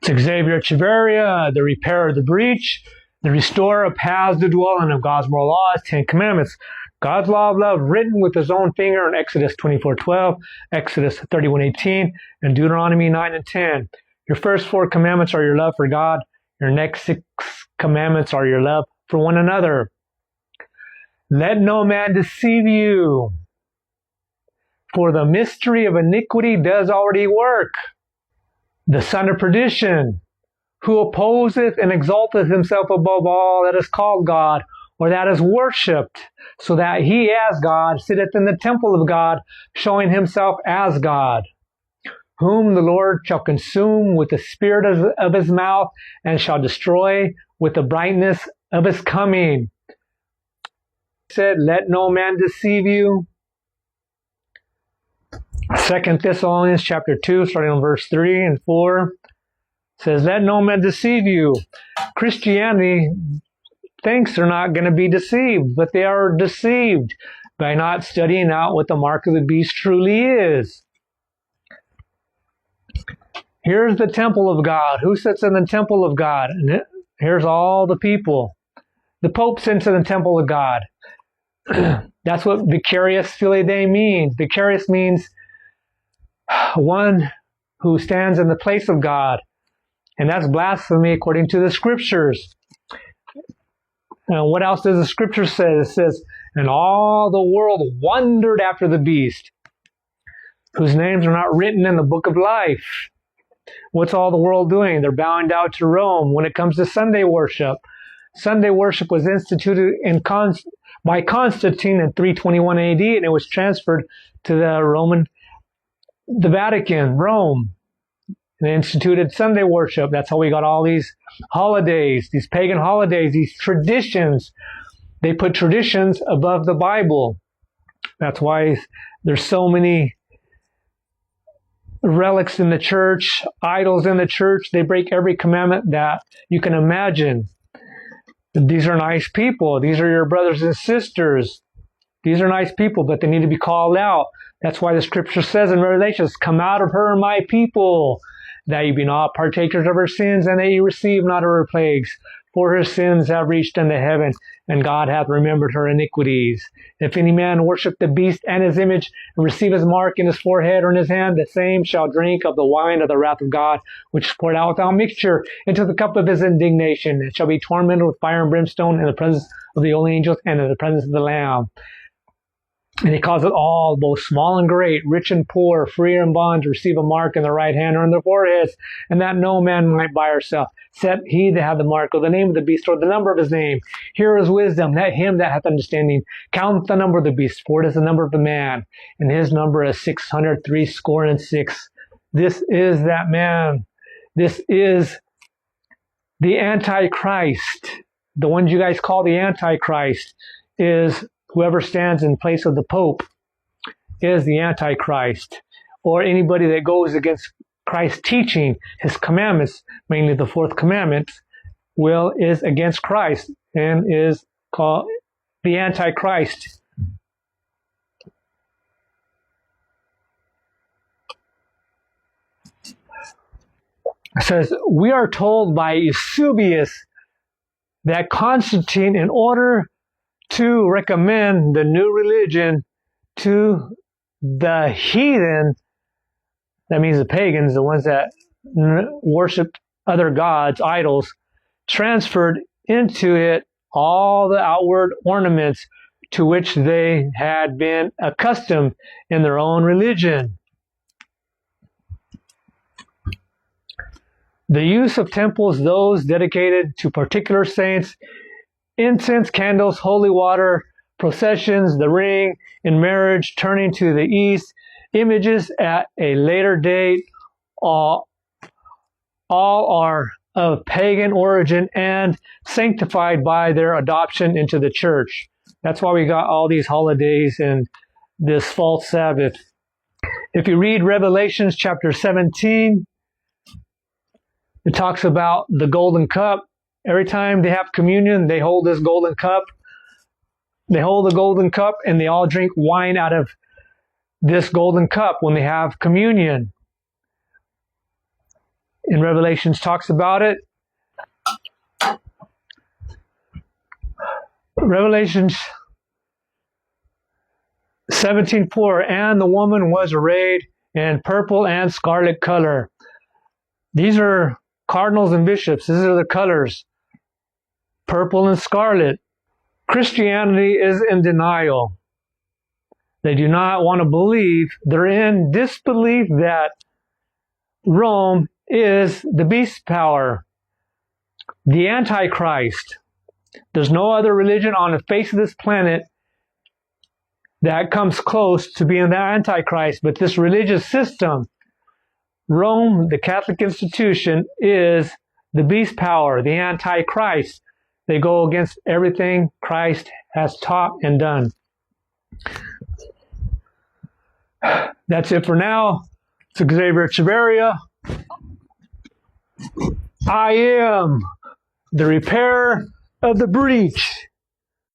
It's Xavier Echeverria, the repairer of the breach, the restorer of paths to dwell in of God's moral laws, 10 commandments. God's law of love written with his own finger in Exodus 24:12, Exodus 31:18, and Deuteronomy 9 and 10. Your first 4 commandments are your love for God. Your next 6 commandments are your love for one another. Let no man deceive you, for the mystery of iniquity does already work. The son of perdition, who opposeth and exalteth himself above all that is called God, or that is worshipped, so that he as God sitteth in the temple of God, showing himself as God, whom the Lord shall consume with the spirit of his mouth, and shall destroy with the brightness of his coming. He said, let no man deceive you. 2 Thessalonians chapter 2, starting on verse 3 and 4, says, let no man deceive you. Christianity thinks they're not going to be deceived, but they are deceived by not studying out what the mark of the beast truly is. Here's the temple of God. Who sits in the temple of God? And here's all the people. The Pope sits in the temple of God. That's what vicarius filii Dei means. Vicarius means one who stands in the place of God. And that's blasphemy according to the scriptures. And what else does the scripture say? It says, and all the world wondered after the beast, whose names are not written in the book of life. What's all the world doing? They're bowing down to Rome. When it comes to Sunday worship was instituted by Constantine in 321 AD, and it was transferred to the Vatican, Rome. And they instituted Sunday worship. That's how we got all these holidays, these pagan holidays, these traditions. They put traditions above the Bible. That's why there's so many relics in the church, idols in the church. They break every commandment that you can imagine. These are nice people. These are your brothers and sisters. These are nice people, but they need to be called out. That's why the scripture says in Revelations, come out of her, my people, that you be not partakers of her sins, and that you receive not of her plagues. For her sins have reached unto heaven, and God hath remembered her iniquities. If any man worship the beast and his image, and receive his mark in his forehead or in his hand, the same shall drink of the wine of the wrath of God, which is poured out without mixture into the cup of his indignation, and shall be tormented with fire and brimstone in the presence of the holy angels and in the presence of the Lamb. And he calls it all, both small and great, rich and poor, free and bond, to receive a mark in the right hand or in their foreheads, and that no man might buy or sell, except he that hath the mark, or the name of the beast, or the number of his name. Here is wisdom, let him that hath understanding count the number of the beast, for it is the number of the man, and his number is 666. This is that man. This is the Antichrist. The one you guys call the Antichrist is whoever stands in place of the Pope is the Antichrist, or anybody that goes against Christ's teaching, his commandments, mainly the 4th commandment, is against Christ and is called the Antichrist. It says, we are told by Eusebius that Constantine, in order to recommend the new religion to the heathen, that means the pagans, the ones that worship other gods, idols, transferred into it all the outward ornaments to which they had been accustomed in their own religion. The use of temples, those dedicated to particular saints, incense, candles, holy water, processions, the ring, in marriage, turning to the east, images at a later date, all are of pagan origin and sanctified by their adoption into the church. That's why we got all these holidays and this false Sabbath. If you read Revelations chapter 17, it talks about the golden cup. Every time they have communion, they hold this golden cup. They hold the golden cup and they all drink wine out of this golden cup when they have communion. in Revelations talks about it. Revelations 17:4, and the woman was arrayed in purple and scarlet color. These are cardinals and bishops. These are the colors, purple and scarlet. Christianity is in denial. They do not want to believe. They're in disbelief that Rome is the beast power, the Antichrist. There's no other religion on the face of this planet that comes close to being the Antichrist. But this religious system, Rome, the Catholic institution, is the beast power, the Antichrist. They go against everything Christ has taught and done. That's it for now. It's Xavier Echeverria. I am the repairer of the breach.